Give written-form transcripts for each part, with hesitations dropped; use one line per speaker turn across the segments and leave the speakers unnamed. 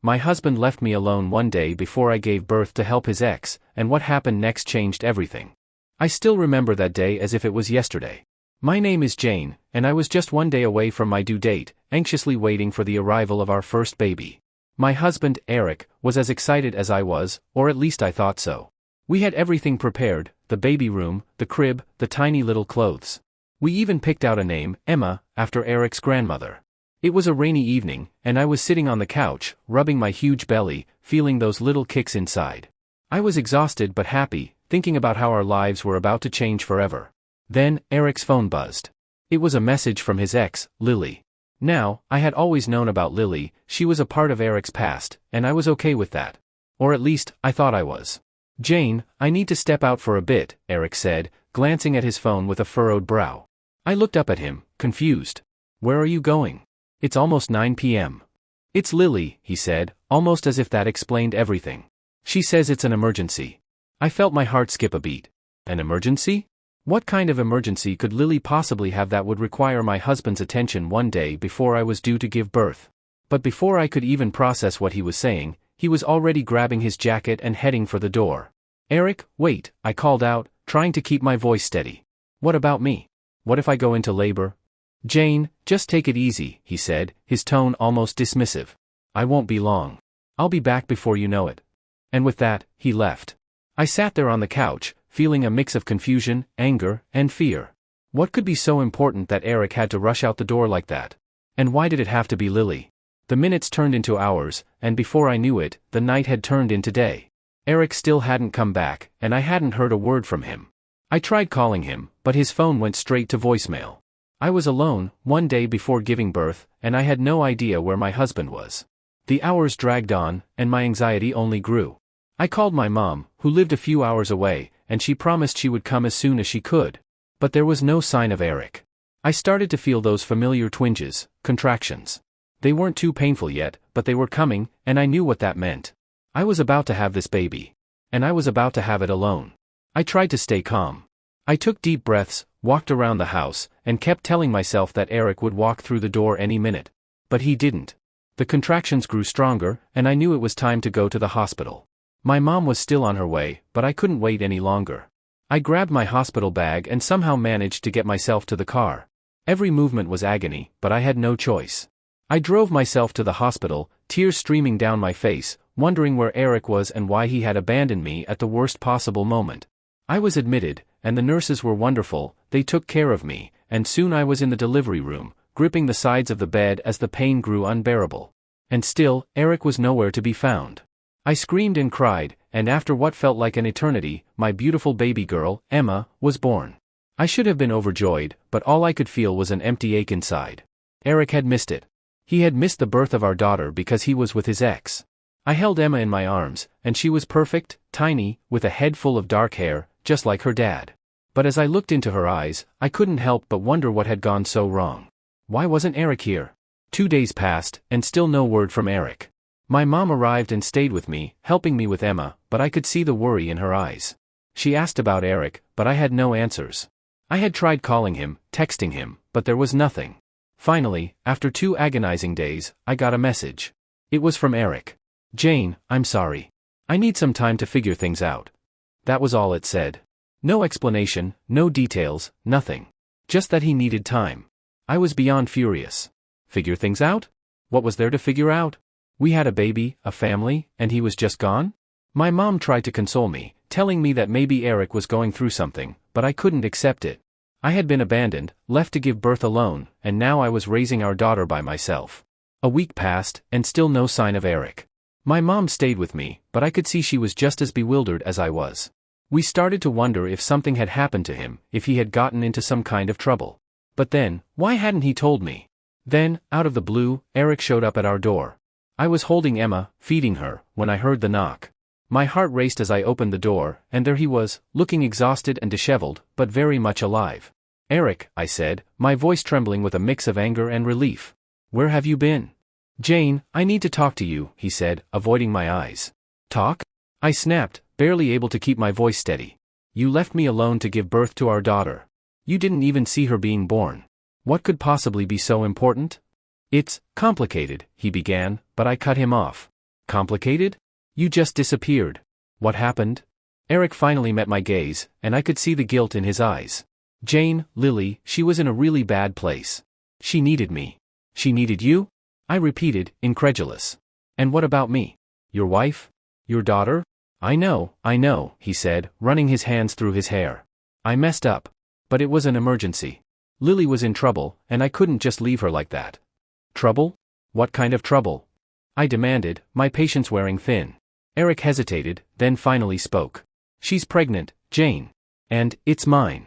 My husband left me alone one day before I gave birth to help his ex, and what happened next changed everything. I still remember that day as if it was yesterday. My name is Jane, and I was just one day away from my due date, anxiously waiting for the arrival of our first baby. My husband, Eric, was as excited as I was, or at least I thought so. We had everything prepared, the baby room, the crib, the tiny little clothes. We even picked out a name, Emma, after Eric's grandmother. It was a rainy evening, and I was sitting on the couch, rubbing my huge belly, feeling those little kicks inside. I was exhausted but happy, thinking about how our lives were about to change forever. Then, Eric's phone buzzed. It was a message from his ex, Lily. Now, I had always known about Lily, she was a part of Eric's past, and I was okay with that. Or at least, I thought I was. Jane, I need to step out for a bit, Eric said, glancing at his phone with a furrowed brow. I looked up at him, confused. Where are you going? It's almost 9 p.m. It's Lily, he said, almost as if that explained everything. She says it's an emergency. I felt my heart skip a beat. An emergency? What kind of emergency could Lily possibly have that would require my husband's attention one day before I was due to give birth? But before I could even process what he was saying, he was already grabbing his jacket and heading for the door. Eric, wait, I called out, trying to keep my voice steady. What about me? What if I go into labor? Jane, just take it easy, he said, his tone almost dismissive. I won't be long. I'll be back before you know it. And with that, he left. I sat there on the couch, feeling a mix of confusion, anger, and fear. What could be so important that Eric had to rush out the door like that? And why did it have to be Lily? The minutes turned into hours, and before I knew it, the night had turned into day. Eric still hadn't come back, and I hadn't heard a word from him. I tried calling him, but his phone went straight to voicemail. I was alone, one day before giving birth, and I had no idea where my husband was. The hours dragged on, and my anxiety only grew. I called my mom, who lived a few hours away, and she promised she would come as soon as she could. But there was no sign of Eric. I started to feel those familiar twinges, contractions. They weren't too painful yet, but they were coming, and I knew what that meant. I was about to have this baby. And I was about to have it alone. I tried to stay calm. I took deep breaths, walked around the house, and kept telling myself that Eric would walk through the door any minute. But he didn't. The contractions grew stronger, and I knew it was time to go to the hospital. My mom was still on her way, but I couldn't wait any longer. I grabbed my hospital bag and somehow managed to get myself to the car. Every movement was agony, but I had no choice. I drove myself to the hospital, tears streaming down my face, wondering where Eric was and why he had abandoned me at the worst possible moment. I was admitted, and the nurses were wonderful, they took care of me, and soon I was in the delivery room, gripping the sides of the bed as the pain grew unbearable. And still, Eric was nowhere to be found. I screamed and cried, and after what felt like an eternity, my beautiful baby girl, Emma, was born. I should have been overjoyed, but all I could feel was an empty ache inside. Eric had missed it. He had missed the birth of our daughter because he was with his ex. I held Emma in my arms, and she was perfect, tiny, with a head full of dark hair, just like her dad. But as I looked into her eyes, I couldn't help but wonder what had gone so wrong. Why wasn't Eric here? 2 days passed, and still no word from Eric. My mom arrived and stayed with me, helping me with Emma, but I could see the worry in her eyes. She asked about Eric, but I had no answers. I had tried calling him, texting him, but there was nothing. Finally, after 2 agonizing days, I got a message. It was from Eric. Jane, I'm sorry. I need some time to figure things out. That was all it said. No explanation, no details, nothing. Just that he needed time. I was beyond furious. Figure things out? What was there to figure out? We had a baby, a family, and he was just gone? My mom tried to console me, telling me that maybe Eric was going through something, but I couldn't accept it. I had been abandoned, left to give birth alone, and now I was raising our daughter by myself. A week passed, and still no sign of Eric. My mom stayed with me, but I could see she was just as bewildered as I was. We started to wonder if something had happened to him, if he had gotten into some kind of trouble. But then, why hadn't he told me? Then, out of the blue, Eric showed up at our door. I was holding Emma, feeding her, when I heard the knock. My heart raced as I opened the door, and there he was, looking exhausted and disheveled, but very much alive. Eric, I said, my voice trembling with a mix of anger and relief. Where have you been? Jane, I need to talk to you, he said, avoiding my eyes. Talk? I snapped, barely able to keep my voice steady. You left me alone to give birth to our daughter. You didn't even see her being born. What could possibly be so important? It's complicated, he began, but I cut him off. Complicated? You just disappeared. What happened? Eric finally met my gaze, and I could see the guilt in his eyes. Jane, Lily, she was in a really bad place. She needed me. She needed you? I repeated, incredulous. And what about me? Your wife? Your daughter? I know, he said, running his hands through his hair. I messed up. But it was an emergency. Lily was in trouble, and I couldn't just leave her like that. Trouble? What kind of trouble? I demanded, my patience wearing thin. Eric hesitated, then finally spoke. She's pregnant, Jane. And, it's mine.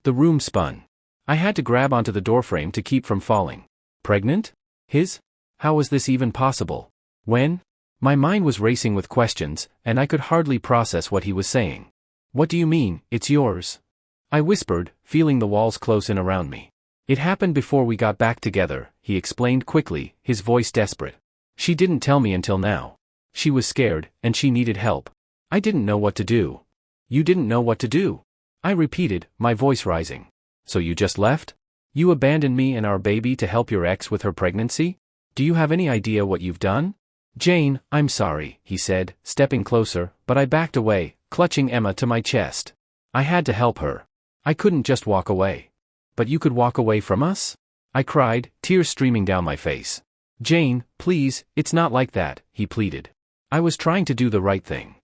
The room spun. I had to grab onto the doorframe to keep from falling. Pregnant? His? How was this even possible? When? My mind was racing with questions, and I could hardly process what he was saying. What do you mean, it's yours? I whispered, feeling the walls close in around me. It happened before we got back together, he explained quickly, his voice desperate. She didn't tell me until now. She was scared, and she needed help. I didn't know what to do. You didn't know what to do? I repeated, my voice rising. So you just left? You abandoned me and our baby to help your ex with her pregnancy? Do you have any idea what you've done? Jane, I'm sorry, he said, stepping closer, but I backed away, clutching Emma to my chest. I had to help her. I couldn't just walk away. But you could walk away from us? I cried, tears streaming down my face. Jane, please, it's not like that, he pleaded. I was trying to do the right thing.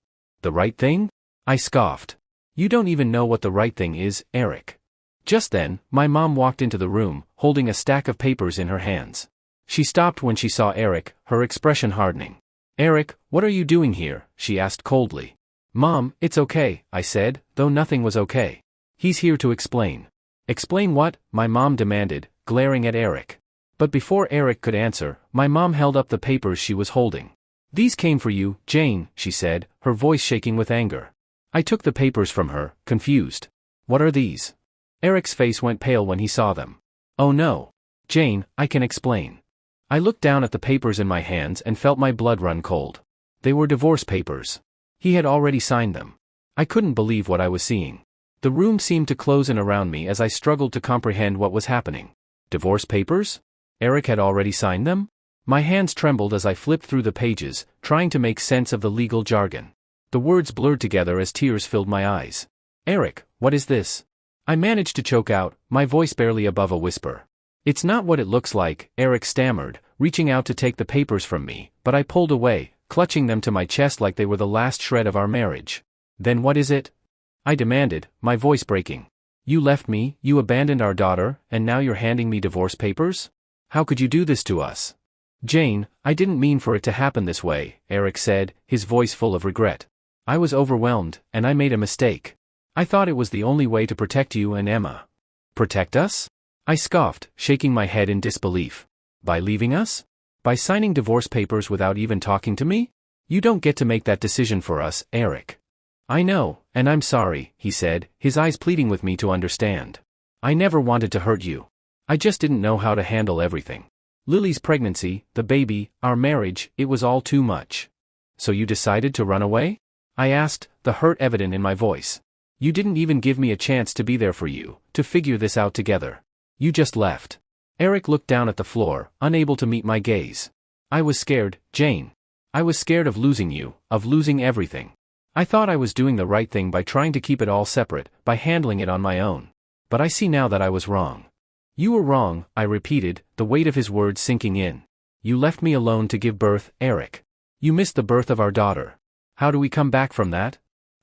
The right thing? I scoffed. You don't even know what the right thing is, Eric. Just then, my mom walked into the room, holding a stack of papers in her hands. She stopped when she saw Eric, her expression hardening. Eric, what are you doing here? She asked coldly. Mom, it's okay, I said, though nothing was okay. He's here to explain. Explain what? My mom demanded, glaring at Eric. But before Eric could answer, my mom held up the papers she was holding. These came for you, Jane, she said, her voice shaking with anger. I took the papers from her, confused. What are these? Eric's face went pale when he saw them. Oh no. Jane, I can explain. I looked down at the papers in my hands and felt my blood run cold. They were divorce papers. He had already signed them. I couldn't believe what I was seeing. The room seemed to close in around me as I struggled to comprehend what was happening. Divorce papers? Eric had already signed them? My hands trembled as I flipped through the pages, trying to make sense of the legal jargon. The words blurred together as tears filled my eyes. Eric, what is this? I managed to choke out, my voice barely above a whisper. It's not what it looks like, Eric stammered, reaching out to take the papers from me, but I pulled away, clutching them to my chest like they were the last shred of our marriage. Then what is it? I demanded, my voice breaking. You left me, you abandoned our daughter, and now you're handing me divorce papers? How could you do this to us? Jane, I didn't mean for it to happen this way, Eric said, his voice full of regret. I was overwhelmed, and I made a mistake. I thought it was the only way to protect you and Emma. Protect us? I scoffed, shaking my head in disbelief. By leaving us? By signing divorce papers without even talking to me? You don't get to make that decision for us, Eric. I know, and I'm sorry, he said, his eyes pleading with me to understand. I never wanted to hurt you. I just didn't know how to handle everything. Lily's pregnancy, the baby, our marriage, it was all too much. So you decided to run away? I asked, the hurt evident in my voice. You didn't even give me a chance to be there for you, to figure this out together. You just left. Eric looked down at the floor, unable to meet my gaze. I was scared, Jane. I was scared of losing you, of losing everything. I thought I was doing the right thing by trying to keep it all separate, by handling it on my own. But I see now that I was wrong. You were wrong, I repeated, the weight of his words sinking in. You left me alone to give birth, Eric. You missed the birth of our daughter. How do we come back from that?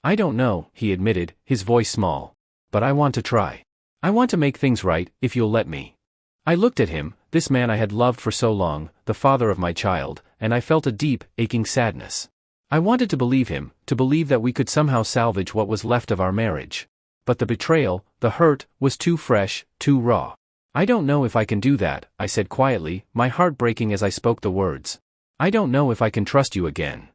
I don't know, he admitted, his voice small. But I want to try. I want to make things right, if you'll let me. I looked at him, this man I had loved for so long, the father of my child, and I felt a deep, aching sadness. I wanted to believe him, to believe that we could somehow salvage what was left of our marriage. But the betrayal, the hurt, was too fresh, too raw. I don't know if I can do that, I said quietly, my heart breaking as I spoke the words. I don't know if I can trust you again.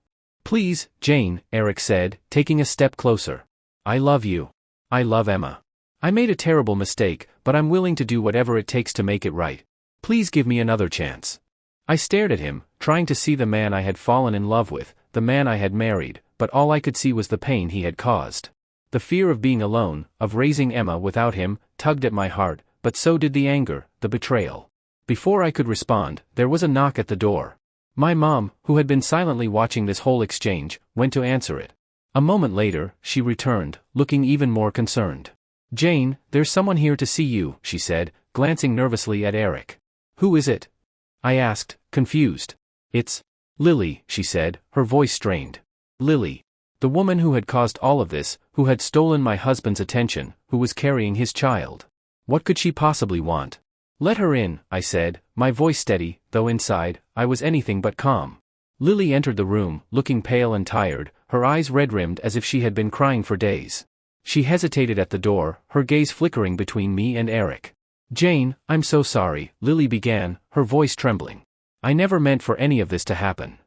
Please, Jane, Eric said, taking a step closer. I love you. I love Emma. I made a terrible mistake, but I'm willing to do whatever it takes to make it right. Please give me another chance. I stared at him, trying to see the man I had fallen in love with, the man I had married, but all I could see was the pain he had caused. The fear of being alone, of raising Emma without him, tugged at my heart, but so did the anger, the betrayal. Before I could respond, there was a knock at the door. My mom, who had been silently watching this whole exchange, went to answer it. A moment later, she returned, looking even more concerned. "Jane, there's someone here to see you," she said, glancing nervously at Eric. "Who is it?" I asked, confused. "It's Lily," she said, her voice strained. "Lily. The woman who had caused all of this, who had stolen my husband's attention, who was carrying his child. What could she possibly want?" "Let her in," I said, my voice steady, though inside, I was anything but calm. Lily entered the room, looking pale and tired, her eyes red-rimmed as if she had been crying for days. She hesitated at the door, her gaze flickering between me and Eric. "Jane, I'm so sorry," Lily began, her voice trembling. "I never meant for any of this to happen."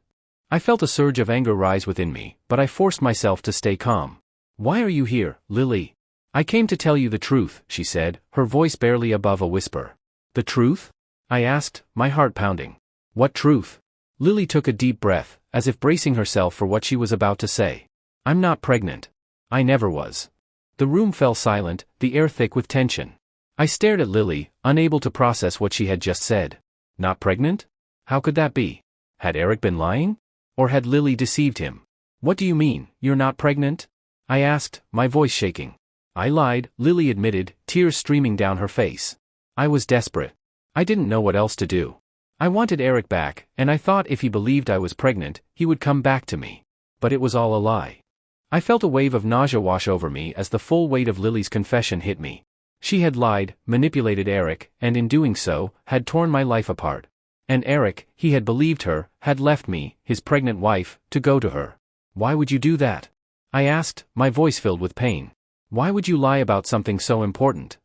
I felt a surge of anger rise within me, but I forced myself to stay calm. "Why are you here, Lily?" "I came to tell you the truth," she said, her voice barely above a whisper. "The truth?" I asked, my heart pounding. "What truth?" Lily took a deep breath, as if bracing herself for what she was about to say. "I'm not pregnant. I never was." The room fell silent, the air thick with tension. I stared at Lily, unable to process what she had just said. Not pregnant? How could that be? Had Eric been lying? Or had Lily deceived him? "What do you mean, you're not pregnant?" I asked, my voice shaking. "I lied," Lily admitted, tears streaming down her face. "I was desperate. I didn't know what else to do. I wanted Eric back, and I thought if he believed I was pregnant, he would come back to me. But it was all a lie." I felt a wave of nausea wash over me as the full weight of Lily's confession hit me. She had lied, manipulated Eric, and in doing so, had torn my life apart. And Eric, he had believed her, had left me, his pregnant wife, to go to her. "Why would you do that?" I asked, my voice filled with pain. "Why would you lie about something so important?"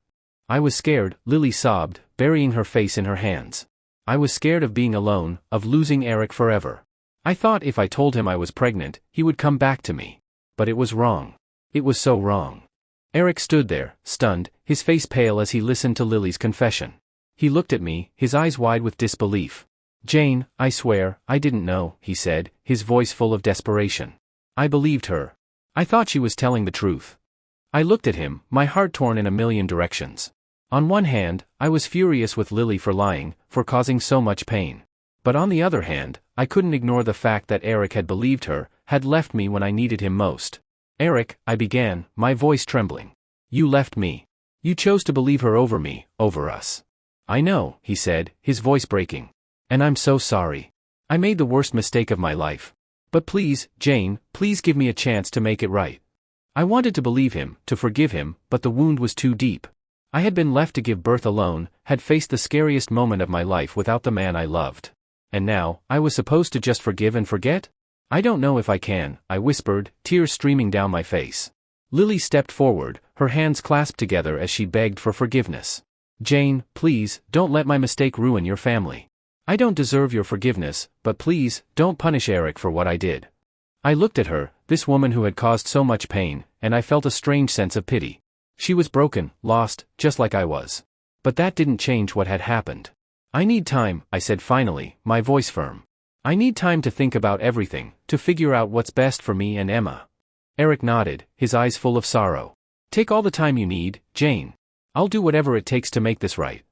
"I was scared," Lily sobbed, burying her face in her hands. "I was scared of being alone, of losing Eric forever. I thought if I told him I was pregnant, he would come back to me. But it was wrong. It was so wrong." Eric stood there, stunned, his face pale as he listened to Lily's confession. He looked at me, his eyes wide with disbelief. "Jane, I swear, I didn't know," he said, his voice full of desperation. "I believed her. I thought she was telling the truth." I looked at him, my heart torn in a million directions. On one hand, I was furious with Lily for lying, for causing so much pain. But on the other hand, I couldn't ignore the fact that Eric had believed her, had left me when I needed him most. "Eric," I began, my voice trembling. "You left me. You chose to believe her over me, over us." "I know," he said, his voice breaking. "And I'm so sorry. I made the worst mistake of my life. But please, Jane, please give me a chance to make it right." I wanted to believe him, to forgive him, but the wound was too deep. I had been left to give birth alone, had faced the scariest moment of my life without the man I loved. And now, I was supposed to just forgive and forget? "I don't know if I can," I whispered, tears streaming down my face. Lily stepped forward, her hands clasped together as she begged for forgiveness. "Jane, please, don't let my mistake ruin your family. I don't deserve your forgiveness, but please, don't punish Eric for what I did." I looked at her, this woman who had caused so much pain, and I felt a strange sense of pity. She was broken, lost, just like I was. But that didn't change what had happened. "I need time," I said finally, my voice firm. "I need time to think about everything, to figure out what's best for me and Emma." Eric nodded, his eyes full of sorrow. "Take all the time you need, Jane. I'll do whatever it takes to make this right."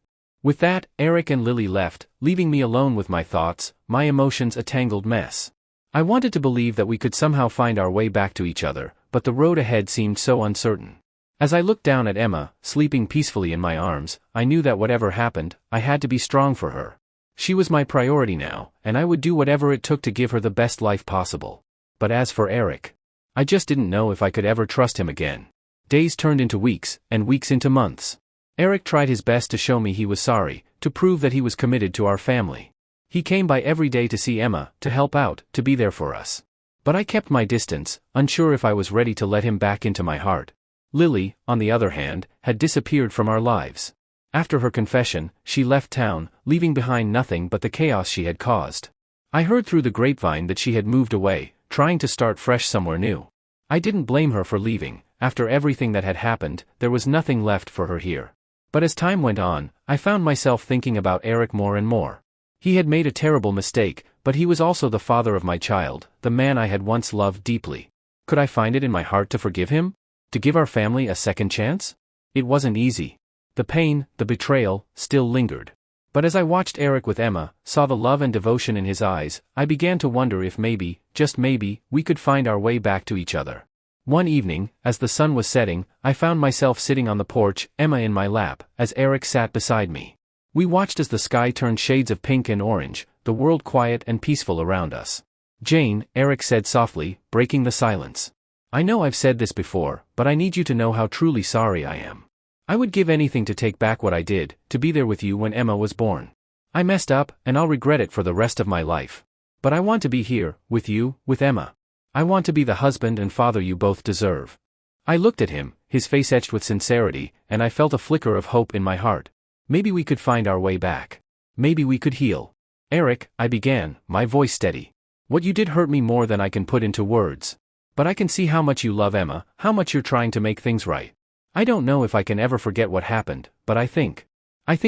With that, Eric and Lily left, leaving me alone with my thoughts, my emotions a tangled mess. I wanted to believe that we could somehow find our way back to each other, but the road ahead seemed so uncertain. As I looked down at Emma, sleeping peacefully in my arms, I knew that whatever happened, I had to be strong for her. She was my priority now, and I would do whatever it took to give her the best life possible. But as for Eric, I just didn't know if I could ever trust him again. Days turned into weeks, and weeks into months. Eric tried his best to show me he was sorry, to prove that he was committed to our family. He came by every day to see Emma, to help out, to be there for us. But I kept my distance, unsure if I was ready to let him back into my heart. Lily, on the other hand, had disappeared from our lives. After her confession, she left town, leaving behind nothing but the chaos she had caused. I heard through the grapevine that she had moved away, trying to start fresh somewhere new. I didn't blame her for leaving. After everything that had happened, there was nothing left for her here. But as time went on, I found myself thinking about Eric more and more. He had made a terrible mistake, but he was also the father of my child, the man I had once loved deeply. Could I find it in my heart to forgive him? To give our family a second chance? It wasn't easy. The pain, the betrayal, still lingered. But as I watched Eric with Emma, saw the love and devotion in his eyes, I began to wonder if maybe, just maybe, we could find our way back to each other. One evening, as the sun was setting, I found myself sitting on the porch, Emma in my lap, as Eric sat beside me. We watched as the sky turned shades of pink and orange, the world quiet and peaceful around us. "Jane," Eric said softly, breaking the silence. "I know I've said this before, but I need you to know how truly sorry I am. I would give anything to take back what I did, to be there with you when Emma was born. I messed up, and I'll regret it for the rest of my life. But I want to be here, with you, with Emma. I want to be the husband and father you both deserve." I looked at him, his face etched with sincerity, and I felt a flicker of hope in my heart. Maybe we could find our way back. Maybe we could heal. "Eric," I began, my voice steady. "What you did hurt me more than I can put into words. But I can see how much you love Emma, how much you're trying to make things right. I don't know if I can ever forget what happened, but I think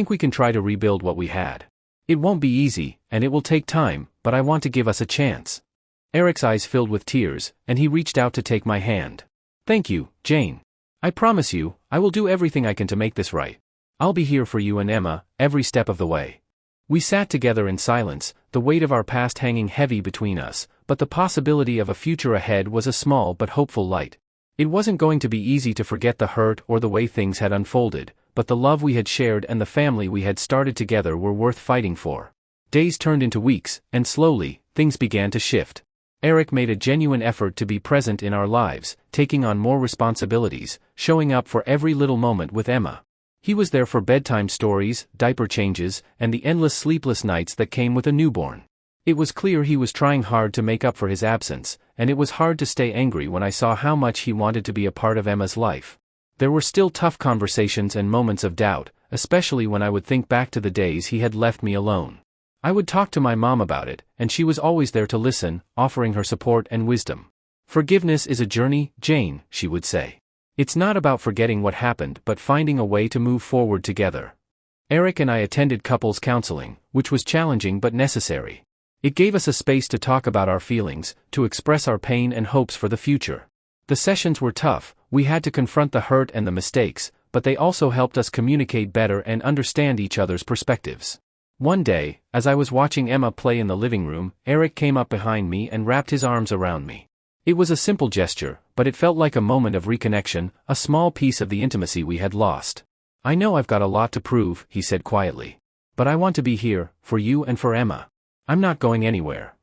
we can try to rebuild what we had. It won't be easy, and it will take time, but I want to give us a chance." Eric's eyes filled with tears, and he reached out to take my hand. "Thank you, Jane. I promise you, I will do everything I can to make this right. I'll be here for you and Emma, every step of the way." We sat together in silence, the weight of our past hanging heavy between us, but the possibility of a future ahead was a small but hopeful light. It wasn't going to be easy to forget the hurt or the way things had unfolded, but the love we had shared and the family we had started together were worth fighting for. Days turned into weeks, and slowly, things began to shift. Eric made a genuine effort to be present in our lives, taking on more responsibilities, showing up for every little moment with Emma. He was there for bedtime stories, diaper changes, and the endless sleepless nights that came with a newborn. It was clear he was trying hard to make up for his absence, and it was hard to stay angry when I saw how much he wanted to be a part of Emma's life. There were still tough conversations and moments of doubt, especially when I would think back to the days he had left me alone. I would talk to my mom about it, and she was always there to listen, offering her support and wisdom. "Forgiveness is a journey, Jane," she would say. "It's not about forgetting what happened but finding a way to move forward together." Eric and I attended couples counseling, which was challenging but necessary. It gave us a space to talk about our feelings, to express our pain and hopes for the future. The sessions were tough, we had to confront the hurt and the mistakes, but they also helped us communicate better and understand each other's perspectives. One day, as I was watching Emma play in the living room, Eric came up behind me and wrapped his arms around me. It was a simple gesture, but it felt like a moment of reconnection, a small piece of the intimacy we had lost. "I know I've got a lot to prove," he said quietly. "But I want to be here, for you and for Emma. I'm not going anywhere."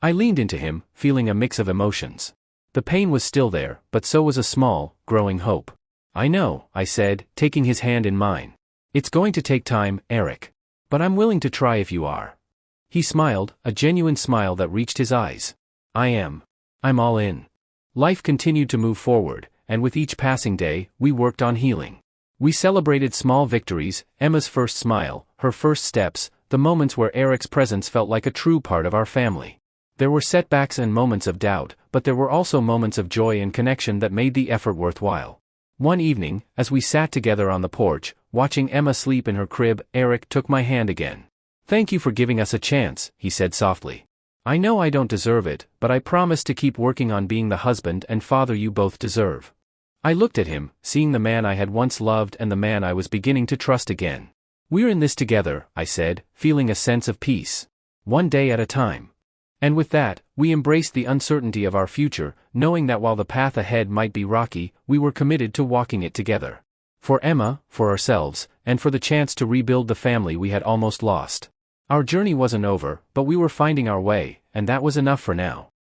I leaned into him, feeling a mix of emotions. The pain was still there, but so was a small, growing hope. "I know," I said, taking his hand in mine. "It's going to take time, Eric. But I'm willing to try if you are." He smiled, a genuine smile that reached his eyes. I'm all in." Life continued to move forward, and with each passing day, we worked on healing. We celebrated small victories, Emma's first smile, her first steps, the moments where Eric's presence felt like a true part of our family. There were setbacks and moments of doubt, but there were also moments of joy and connection that made the effort worthwhile. One evening, as we sat together on the porch, watching Emma sleep in her crib, Eric took my hand again. "Thank you for giving us a chance," he said softly. "I know I don't deserve it, but I promise to keep working on being the husband and father you both deserve." I looked at him, seeing the man I had once loved and the man I was beginning to trust again. "We're in this together," I said, feeling a sense of peace. "One day at a time." And with that, we embraced the uncertainty of our future, knowing that while the path ahead might be rocky, we were committed to walking it together. For Emma, for ourselves, and for the chance to rebuild the family we had almost lost. Our journey wasn't over, but we were finding our way, and that was enough for now.